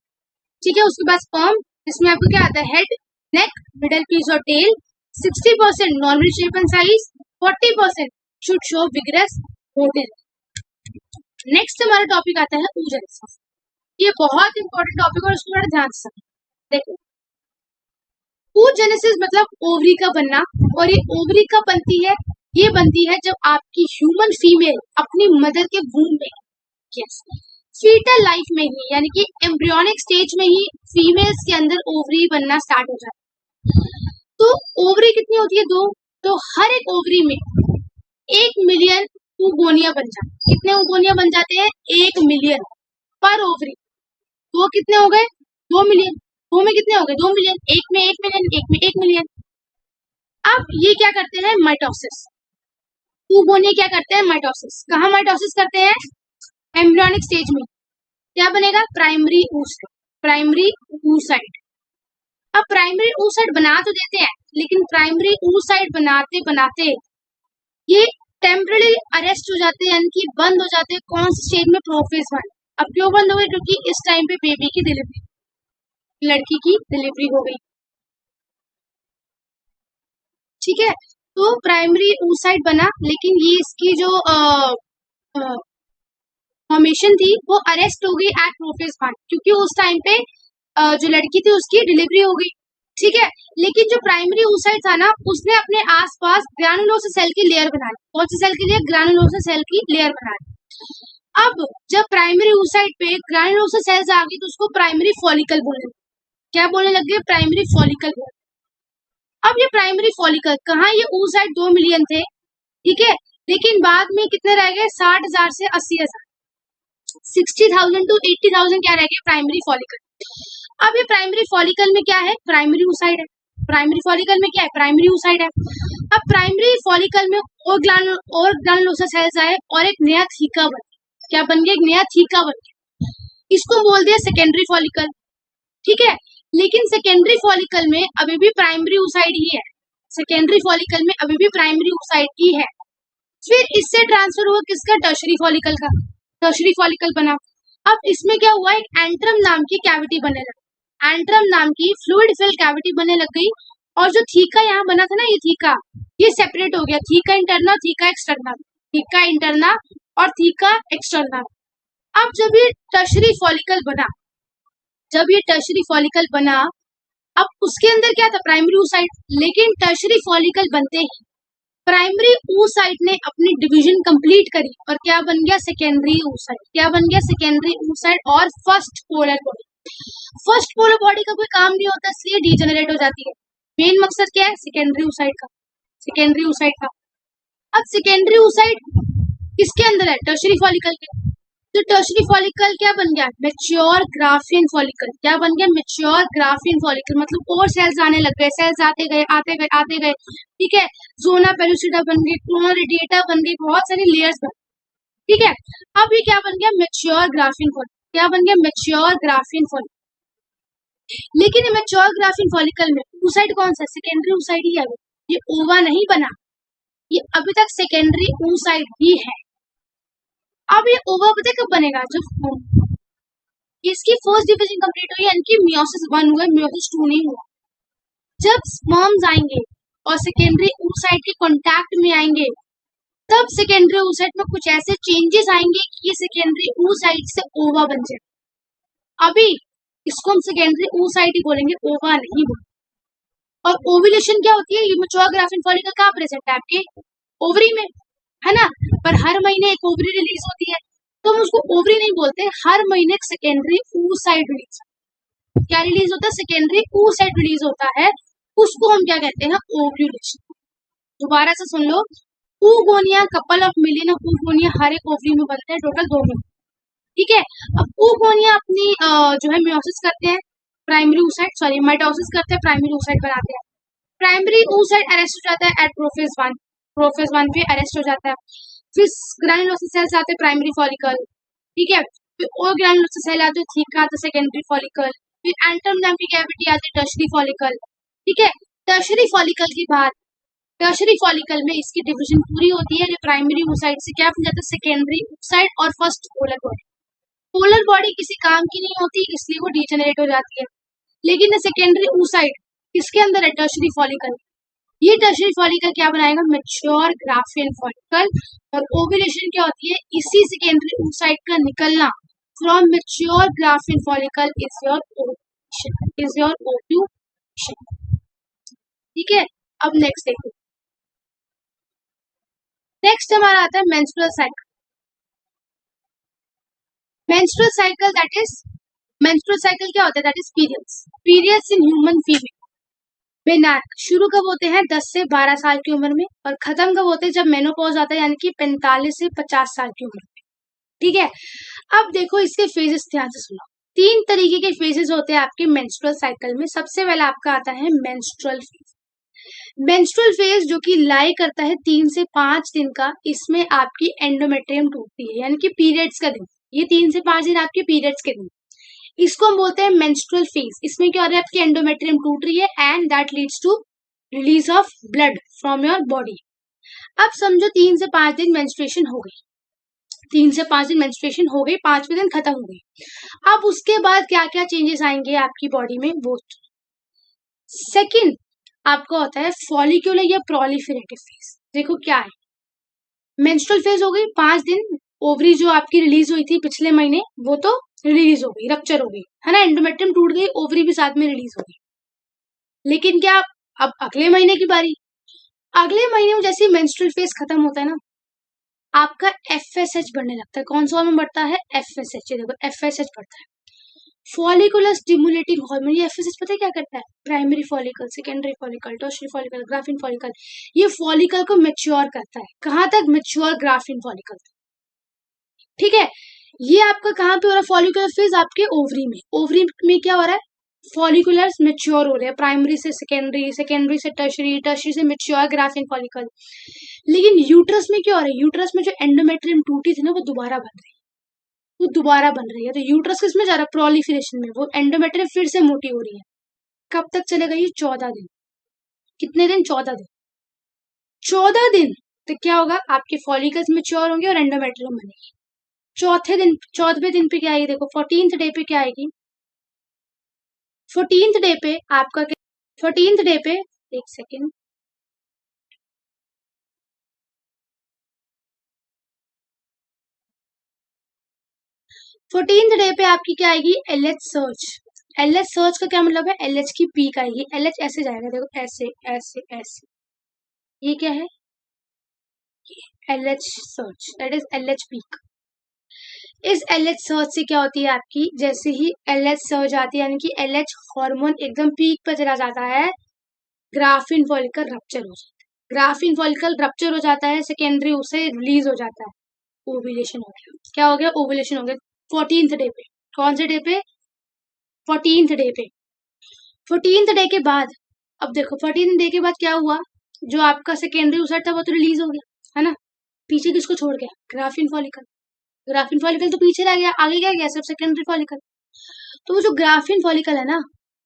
ठीक है, उसके बाद स्पर्म, इसमें आपको क्या आता है हेड, नेक, मिडल पीस और tail, 60% normal shape and size, 40% should show vigorous होटल। नेक्स्ट हमारा टॉपिक आता है oogenesis। ये बहुत इंपॉर्टेंट टॉपिक और उसको थोड़ा ध्यान से देखो। oogenesis मतलब ओवरी का बनना, और ये ओवरी का बनती है, ये बनती है जब आपकी ह्यूमन फीमेल अपनी मदर के वूम्ब में, यस, फीटल लाइफ में ही, यानी कि एम्ब्रियोनिक स्टेज में ही फीमेल्स के अंदर ओवरी बनना स्टार्ट हो जाता है। तो ओवरी कितनी होती है? 2। तो हर एक ओवरी में 1 मिलियन oogonia बन जाते हैं। कितने oogonia बन जाते हैं? 1 मिलियन पर ओवरी। तो कितने हो गए? 2 मिलियन। 2 में कितने हो गए? 2 मिलियन। 1 में 1 मिलियन, 1 में 1 मिलियन। अब ये क्या करते हैं? माइटोसिस। oogonia क्या करते हैं? माइटोसिस। कहाँ माइटोसिस करते हैं? एम्ब्रियोनिक स्टेज में। क्या बनेगा? Primary oocyte। Primary oocyte। अब प्राइमरी oocyte बना तो देते हैं, लेकिन प्राइमरी oocyte बनाते बनाते ये टेम्पररी अरेस्ट हो जाते हैं, यानी कि बंद हो जाते हैं। कौन से स्टेज में? प्रोफेज 1। अब क्यों बंद हो गए? क्योंकि इस टाइम पे बेबी की डिलीवरी, लड़की की डिलीवरी हो गई। ठीक है, तो प्राइमरी oocyte बना, लेकिन ये इसकी जो फॉर्मेशन थी वो अरेस्ट हो गई एट प्रोफेज 1, क्योंकि उस टाइम पे जो लड़की थी उसकी डिलीवरी हो गई। ठीक है, लेकिन जो प्राइमरी oocyte था ना, उसने अपने आसपास ग्रैनुलोसा सेल की लेयर बनाई। कौन सी सेल की लेयर? ग्रैनुलोसा सेल की लेयर बनाई। अब जब प्राइमरी oocyte पे ग्रैनुलोसा सेल्स आ गई तो उसको प्राइमरी फॉलिकल बोलने लगे। क्या बोलने लगे? प्राइमरी फॉलिकल बोलने। अब ये प्राइमरी फॉलिकल कहाँ? ये oocyte 2 मिलियन थे, ठीक है, लेकिन बाद में कितने रह गए? 60,000 से 80,000, 60,000 to 80,000 क्या रह गया? Primary follicle. अब ये प्राइमरी फॉलिकल में क्या है? प्राइमरी oocyte है। प्राइमरी फॉलिकल में क्या है? प्राइमरी oocyte है। अब प्राइमरी फॉलिकल में और ग्रैनुलोसा सेल्स आए और एक नया थीका बन गया। क्या बन गया? एक नया थीका बन गया। इसको बोल दिया सेकेंडरी फॉलिकल। ठीक है, लेकिन सेकेंडरी फॉलिकल में अभी भी प्राइमरी oocyte ही है। सेकेंडरी फॉलिकल में अभी भी प्राइमरी oocyte ही है। फिर इससे ट्रांसफर हुआ किसका? टर्शरी फॉलिकल का। टर्शरी फॉलिकल बना। अब इसमें क्या हुआ? एक एंट्रम नाम की कैविटी बनने लगी। एंट्रम नाम की फ्लूइड फिल कैविटी बनने लग गई, और जो थीका यहाँ बना था ना, ये थीका, ये सेपरेट हो गया। Theca interna, theca externa, theca interna और थीका एक्सटर्ना। अब जब ये टर्शरी फॉलिकल बना, जब ये टर्शरी फॉलिकल बना, अब उसके अंदर क्या था? Primary oocyte। लेकिन टर्शरी फॉलिकल बनते ही प्राइमरी oocyte ने अपनी डिवीजन कंप्लीट करी और क्या बन गया? Secondary oocyte। क्या बन गया? सेकेंडरी oocyte और first polar body. First polar body का कोई काम नहीं होता, इसलिए डीजेनरेट हो जाती है। मेन मकसद क्या है? सेकेंडरी oocyte का, सेकेंडरी oocyte का। अब सेकेंडरी oocyte किसके अंदर है? टर्शरी फॉलिकल के। तो टर्शरी फॉलिकल क्या बन गया? Mature Graafian follicle. क्या बन गया? Mature Graafian follicle. मतलब और सेल्स आने लग गए, सेल्स आते गए आते गए आते गए। ठीक है, जोना पेलुसिडा बन गई, क्लोना रेडिएटा बन गई, बहुत सारी लेयर्स बन। ठीक है, अब ये क्या बन गया? Mature Graafian follicle. क्या बन गया? Mature Graafian follicle. लेकिन मैच्योर ग्राफियन फॉलिकल में oocyte कौन सा? सेकेंडरी oocyte ही है। ये ओवा नहीं बना, ये अभी तक सेकेंडरी oocyte ही है। अब ये ओवा पता कब बनेगा? जब इसकी फर्स्ट डिवीजन कंप्लीट हुई, यानी कि मियोसिस 1 हुआ, मियोसिस 2 नहीं हुआ। जब स्पर्म्स आएंगे और सेकेंडरी oocyte के कांटेक्ट में आएंगे, तब सेकेंडरी oocyte में कुछ ऐसे चेंजेस आएंगे कि ये सेकेंडरी oocyte से ओवा बन जाए। अभी इसको हम सेकेंडरी oocyte ही बोलेंगे, ओवा नहीं बोलेंगे। और ओव्यूलेशन क्या होती है? ये मैच्योर ग्राफियन फॉलिकल कहाँ प्रेजेंट है? आपके ओवरी में, है ना? पर हर महीने एक ओवरी रिलीज होती है, तो हम उसको ओवरी नहीं बोलते, हर महीने एक सेकेंडरी oocyte रिलीज। क्या रिलीज होता है? सेकेंडरी oocyte रिलीज होता है, उसको हम क्या कहते हैं? ओव्यूलेशन। दोबारा से सुन लो, oogonia couple of million of oogonia हर एक ओवरी में बनते हैं, टोटल 2 मिलियन। ठीक है, अब oogonia अपनी जो है मियोसिस करते हैं, प्राइमरी oocyte सॉरी माइटोसिस करते हैं, प्राइमरी oocyte बनाते हैं। प्राइमरी oocyte अरेस्ट हो जाता है एट प्रोफेज 1, प्रोफेज 1 पे अरेस्ट हो जाता है। फिर ग्रैनुलोसा सेल्स आते हैं, प्राइमरी फॉलिकल। ठीक है, फिर और ग्रैनुलोसा सेल आते हैं, थीका आता है, सेकेंडरी फॉलिकल। फिर एंट्रम नाम की कैविटी आती है, टर्शरी फॉलिकल। ठीक है, टर्शरी फॉलिकल के बाद टर्शरी फॉलिकल में इसकी डिवीजन पूरी होती है, जो प्राइमरी oocyte से क्या बन जाता है? सेकेंडरी oocyte और first polar body. Polar body किसी काम की नहीं होती, इसलिए वो डीजेनरेट हो जाती है। लेकिन सेकेंडरी oocyte किसके अंदर है? Tertiary follicle. ये टर्शियरी फॉलिकल क्या बनाएगा, मेच्योर ग्राफियन फॉलिकल। और ओव्यूलेशन क्या होती है, इसी सेकेंडरी oocyte का निकलना from mature Graafian follicle is your ovulation, is your ovulation. ठीक है, अब नेक्स्ट देखो, नेक्स्ट हमारा आता है menstrual cycle. Menstrual cycle that is, menstrual cycle क्या होता है, that is periods, periods in human female. बेनार्क शुरू कब होते हैं, 10 से 12 साल की उम्र में, और खत्म कब होते हैं, जब मेनोपॉज आता है, यानी कि 45 से 50 साल की उम्र में। ठीक है, अब देखो इसके फेजेस ध्यान से सुनो। 3 तरीके के फेजेस होते हैं आपके मेंस्ट्रुअल साइकिल में। सबसे पहले आपका आता है मेंस्ट्रुअल फेज। मेंस्ट्रुअल फेज जो कि लाई करता है 3 से 5 दिन का, इसमें आपकी एंडोमेट्रियम टूटती है, यानी कि पीरियड्स का दिन। ये 3 से 5 दिन आपके पीरियड्स के दिन, इसको हम बोलते हैं मेंस्ट्रुअल फेज। इसमें क्या हो रहा है, आपकी एंडोमेट्रियम टूट रही है and that leads to release of blood from your body. अब समझो 3 से 5 दिन मेंस्ट्रुएशन हो गई, 3 से 5 दिन मेंस्ट्रुएशन हो गई, 5वें दिन खत्म हो गई। अब उसके बाद क्या क्या चेंजेस आएंगे आपकी बॉडी में, वो सेकंड आपका होता है फॉलिक्यूलर या प्रोलिफेरेटिव फेज। देखो क्या है, मेंस्ट्रुअल फेज हो गई 5 दिन, ओवरी जो आपकी रिलीज हुई थी पिछले महीने वो तो रिलीज हो गई, रप्चर हो गई, है ना, एंडोमेट्रियम टूट गई, ओवरी भी साथ में रिलीज हो गई। लेकिन क्या, अब अगले महीने की बारी, अगले महीने में जैसे मेंस्ट्रुअल फेज खत्म होता है ना, आपका एफएसएच बढ़ने लगता है। कौन सा हार्मोन बढ़ता है, एफएसएच। देखो एफएसएच बढ़ता है, फॉलिकुलर स्टिमुलेटिंग हार्मोन। ये एफएसएच पता है क्या करता है, primary follicle, secondary follicle, tertiary follicle, graphene follicle, ये फॉलिकल को मैच्योर करता है। कहाँ तक, मैच्योर ग्राफिन फॉलिकल। ठीक है, ये आपका कहाँ पे हो रहा है, फॉलिकुलर फेज आपके ओवरी में। ओवरी में क्या हो रहा है, फॉलिकुलर्स मैच्योर हो रहे हैं, प्राइमरी से सेकेंडरी, सेकेंडरी से टर्शियरी, टर्शियरी से मैच्योर ग्राफिन फॉलिकल। लेकिन यूट्रस में क्या हो रहा है, यूट्रस में जो एंडोमेट्रियम टूटी थी ना, वो दोबारा बन रही है, वो दोबारा बन रही है। तो यूट्रस किसमें जा रहा है, प्रोलिफरेशन में, वो एंडोमेट्रियम फिर से मोटी हो रही है। कब तक चलेगा ये, 14 दिन। कितने दिन, 14 दिन। 14 दिन तो क्या होगा, आपके फॉलिकल्स मैच्योर होंगे और एंडोमेट्रियम बनेगी। चौथे दिन, 14वें दिन पे क्या आएगी, देखो 14th डे पे क्या आएगी, 14th डे पे आपका क्या, 14th डे पे, एक सेकेंड, 14th डे पे आपकी क्या आएगी, एलएच सर्च। एलएच सर्च का क्या मतलब है, एलएच की पीक आएगी, एलएच ऐसे जाएगा, देखो ऐसे ऐसे ऐसे, ये क्या है, LH search, that is LH peak. इस एलएच सर्च से क्या होती है आपकी, जैसे ही एलएच सर्च आती है, यानी कि एलएच हार्मोन एकदम पीक पर चला जाता है, ग्राफिन फॉलिकल रप्चर हो जाता है। ग्राफिन फॉलिकल रप्चर हो जाता है, सेकेंडरी उसे रिलीज हो जाता है, ओव्यूलेशन हो गया। क्या हो गया, ओव्यूलेशन हो गया 14th डे पे। कौन से डे पे, 14th डे पे। 14th डे के बाद, अब देखो 14th डे के बाद क्या हुआ, जो आपका सेकेंडरी उसेट था वो तो रिलीज हो गया, है ना, पीछे किसको छोड़ गया, ग्राफिन फॉलिकल। ग्राफिन फॉलिकल तो पीछे रह गया, आगे क्या गया, सिर्फ सेकेंडरी फॉलिकल। तो वो जो ग्राफिन फॉलिकल है ना,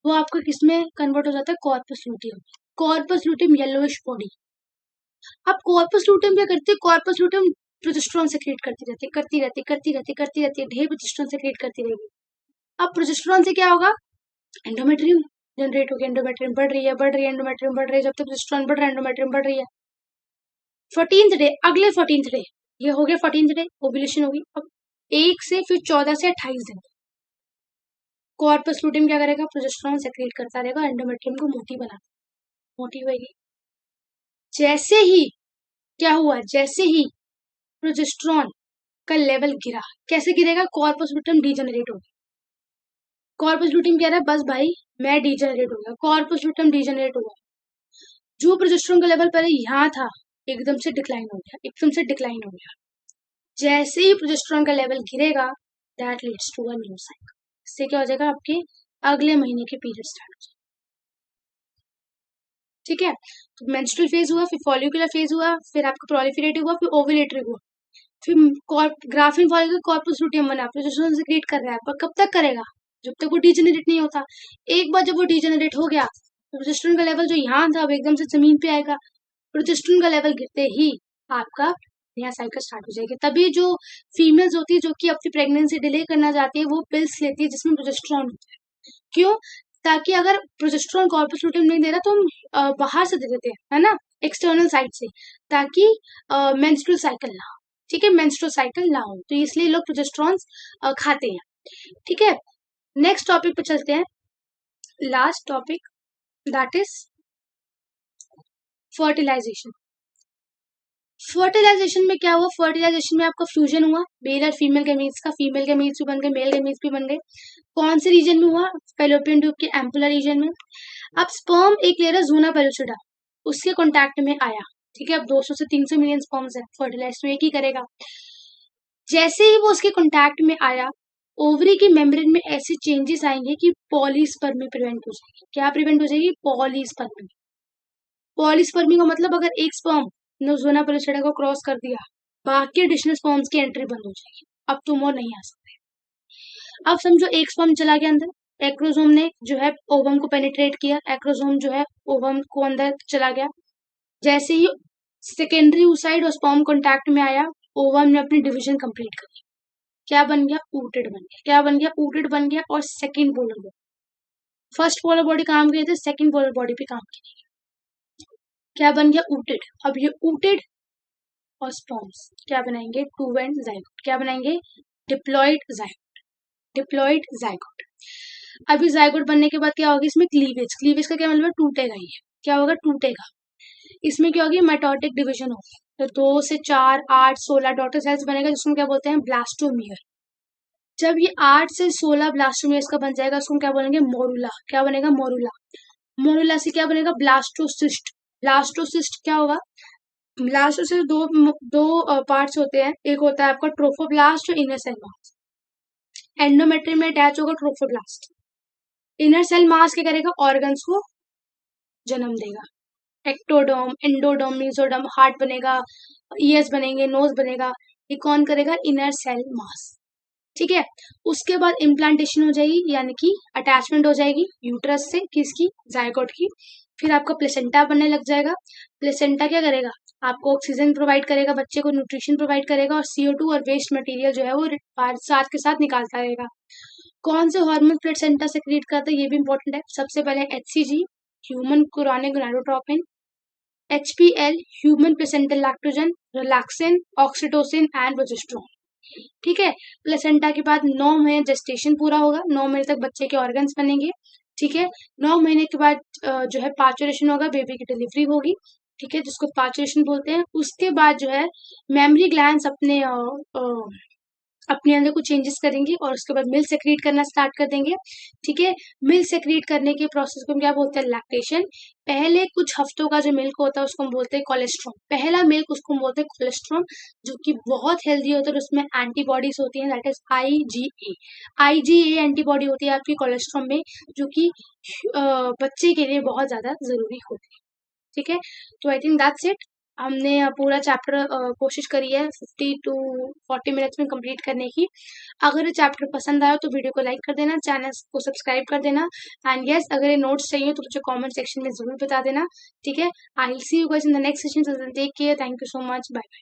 वो आपका किसमें कन्वर्ट हो जाता है, corpus luteum. Corpus luteum yellowish body. अब कॉर्पस लूटियम क्या करती है, कॉर्पस लूटियम प्रोजेस्टेरॉन सेक्रेट करती रहती है, करती रहती करती रहती करती रहती है, ढेर प्रोजेस्टेरॉन सेक्रेट करती रहेगी। अब प्रोजेस्टेरॉन से क्या होगा, एंडोमेट्रियम जनरेट होगी, एंडोमेट्रियम बढ़ रही है, बढ़ रही है, एंडोमेट्रियम बढ़ रही है, जब तक प्रोजेस्टेरॉन बढ़ रहा है एंडोमेट्रियम बढ़ रही है। 14th डे, अगले 14th डे, ये हो गया 14th डे, ओव्यूलेशन होगी। अब 1 से फिर 14 से 28 दिन, कॉर्पस लूटियम क्या करेगा, प्रोजेस्टेरॉन सेक्रेट करता रहेगा, एंडोमेट्रियम को मोटी बना, मोटी होगी। जैसे ही क्या हुआ, जैसे ही प्रोजेस्टेरॉन का लेवल गिरा, कैसे गिरेगा, कॉर्पस लूटियम डीजेनरेट हो गया। कॉर्पस लूटियम कह रहा है बस भाई मैं डीजेनरेट हो गया, कॉर्पस लूटियम डीजेनरेट हो गया। जो प्रोजेस्टेरॉन का लेवल पहले यहाँ था, एकदम से डिक्लाइन हो गया, एकदम से डिक्लाइन हो गया। जैसे ही प्रोजेस्टेरॉन का लेवल गिरेगा, that leads to a new cycle. इससे क्या हो जाएगा, आपके अगले महीने के पीरियड स्टार्ट हो जाएगा। ठीक है, तो मेंस्ट्रुअल फेज हुआ, फिर फॉलिकुलर फेज हुआ, फिर आपका प्रोलिफरेटिव हुआ, फिर ओव्यूलेटरी हुआ, फिर ग्राफिन फॉलिकल कॉर्पस लूटियम बना, प्रोजेस्टेरॉन सेक्रेट कर रहा है, पर कब तक करेगा, जब तक वो डीजेनरेट नहीं होता। एक बार जब वो डीजेनरेट हो गया, प्रोजेस्टेरॉन का लेवल जो यहाँ था वो एकदम से जमीन पे आएगा। प्रोजेस्टेरॉन का लेवल गिरते ही आपका नया साइकिल स्टार्ट हो जाएगा। तभी जो फीमेल्स होती है जो कि अपनी प्रेगनेंसी डिले करना चाहती है, वो पिल्स लेती है जिसमें प्रोजेस्टेरॉन होता है। क्यों, ताकि अगर प्रोजेस्टेरॉन कॉर्पस लुटियम नहीं दे रहा तो हम बाहर से दे देते हैं, है ना, एक्सटर्नल साइड से, ताकि मेंस्ट्रुअल साइकिल ना हो, ठीक है, मेंस्ट्रुअल साइकिल ना हो, तो इसलिए लोग प्रोजेस्टेरॉन खाते हैं, ठीक है। नेक्स्ट टॉपिक पे चलते हैं, last topic, that is fertilization. Fertilization में क्या हुआ, फर्टिलाइजेशन में आपका फ्यूजन हुआ मेल और फीमेल गैमीट्स का, फीमेल गैमीट्स भी बन गए, मेल गैमीट्स भी बन गए। कौन से रीजन में हुआ, फैलोपियन ट्यूब के एम्पुलर रीजन में। अब स्पर्म एक ले रहा ज़ूना पेलुसिडा, उसके कांटेक्ट में आया, ठीक है। अब 200 से 300 मिलियन स्पर्म्स है, फर्टिलाइज तो एक ही करेगा। जैसे ही वो उसके कांटेक्ट में आया, ओवरी की मेम्ब्रेन में ऐसे चेंजेस आएंगे कि पॉलीस्पर्मी प्रिवेंट हो जाएगी। क्या प्रिवेंट हो जाएगी, पॉलीस्पर्मी। पॉलीस्पर्मी का मतलब अगर एक स्पर्म ज़ूना पेलुसिडा को क्रॉस कर दिया, बाकी एडिशनल स्पर्म्स की एंट्री बंद हो जाएगी, अब तुम और नहीं आ सकते। अब समझो एक स्पर्म चला गया अंदर, एक्रोसोम ने जो है ओवम को पेनिट्रेट किया, एक्रोसोम जो है ओवम को अंदर चला गया। जैसे ही सेकेंडरी oocyte और स्पर्म कांटेक्ट में आया, ओवम ने अपनी डिवीजन कंप्लीट कर ली, क्या बन गया, ऊटेड बन गया। क्या बन गया, ऊटेड बन गया। और second polar body, first polar body काम की थी, सेकंड पोलर बॉडी पे काम की, क्या बन गया, ऊटेड। अब ये ऊटेड और स्पर्म्स क्या बनाएंगे, टू एंड जाइगोट। क्या बनाएंगे, डिप्लॉइड जाइगोट, डिप्लॉइड जाइगोट। अभी जाइगोट बनने के बाद क्या होगा, इसमें क्लीवेज, क्लीवेज का क्या मतलब है, टूटेगा, ये क्या होगा, टूटेगा। इसमें क्या होगी, माइटोटिक डिवीजन होगी, तो 2 से 4, 8, 16 डॉटर सेल्स बनेगा, जिसको क्या बोलते हैं, ब्लास्टोमियर। जब ये 8 से 16 ब्लास्टोमियर्स का बन जाएगा, उसको क्या बोलेंगे, मोरुला। क्या बनेगा, मोरुला। मोरुला से क्या बनेगा, ब्लास्टोसिस्ट। ब्लास्टोसिस्ट क्या होगा, ब्लास्टोसिस्ट दो दो पार्ट्स होते हैं, एक होता है आपका ट्रोफोब्लास्ट और इनर सेल मास। एंडोमेट्रियम में अटैच होगा ट्रोफोब्लास्ट, इनर सेल मास क्या करेगा, ऑर्गन्स को जन्म देगा, एक्टोडोम, एंडोडोम, मीजोडोम, हार्ट बनेगा, ईयर्स बनेंगे, नोज बनेगा, ये कौन करेगा, इनर सेल मास, ठीक है। उसके बाद इम्प्लांटेशन हो जाएगी, यानी कि अटैचमेंट हो जाएगी यूट्रस से, किसकी, जायगोट की। फिर आपका प्लेसेंटा बनने लग जाएगा। प्लेसेंटा क्या करेगा, आपको ऑक्सीजन प्रोवाइड करेगा, बच्चे को न्यूट्रिशन प्रोवाइड करेगा, और CO2 और वेस्ट मटेरियल जो है वो साथ के साथ निकालता रहेगा। कौन से हार्मोन प्लेसेंटा सेक्रेट करता है, ये भी इंपॉर्टेंट है। सबसे पहले HCG, human chronic gonadotropin, HPL, human placental lactogen, relaxin, oxytocin and progesterone, ठीक है। प्लेसेंटा के बाद 9 महीने जेस्टेशन पूरा होगा, 9 महीने तक बच्चे के ऑर्गन्स बनेंगे, ठीक है। 9 महीने के बाद जो है पार्चुरेशन होगा, बेबी की डिलीवरी होगी, ठीक है, जिसको पार्चुरेशन बोलते हैं। उसके बाद जो है मेमरी ग्लैंड्स अपने अंदर कुछ चेंजेस करेंगे, और उसके बाद मिल्क सेक्रेट करना स्टार्ट कर देंगे, ठीक है। मिल्क सेक्रेट करने के प्रोसेस को हम क्या बोलते हैं, लैक्टेशन। पहले कुछ हफ्तों का जो मिल्क होता है उसको हम बोलते हैं कोलेस्ट्रॉम, पहला मिल्क उसको हम बोलते हैं कोलेस्ट्रॉम, जो कि बहुत हेल्दी होता है, और उसमें एंटीबॉडीज होती हैं, दैट इज IgA एंटीबॉडी होती है आपकी कोलेस्ट्रॉम में, जो कि बच्चे के लिए बहुत ज्यादा जरूरी होती है, ठीक है। तो आई थिंक दैट्स इट, हमने पूरा चैप्टर कोशिश करी है 50 to 40 मिनट्स में कंप्लीट करने की। अगर ये चैप्टर पसंद आया तो वीडियो को लाइक कर देना, चैनल को सब्सक्राइब कर देना, एंड यस अगर ये नोट्स चाहिए तो मुझे कमेंट सेक्शन में जरूर बता देना, ठीक है। I will see you guys in the next session, take care, thank you so much, bye bye.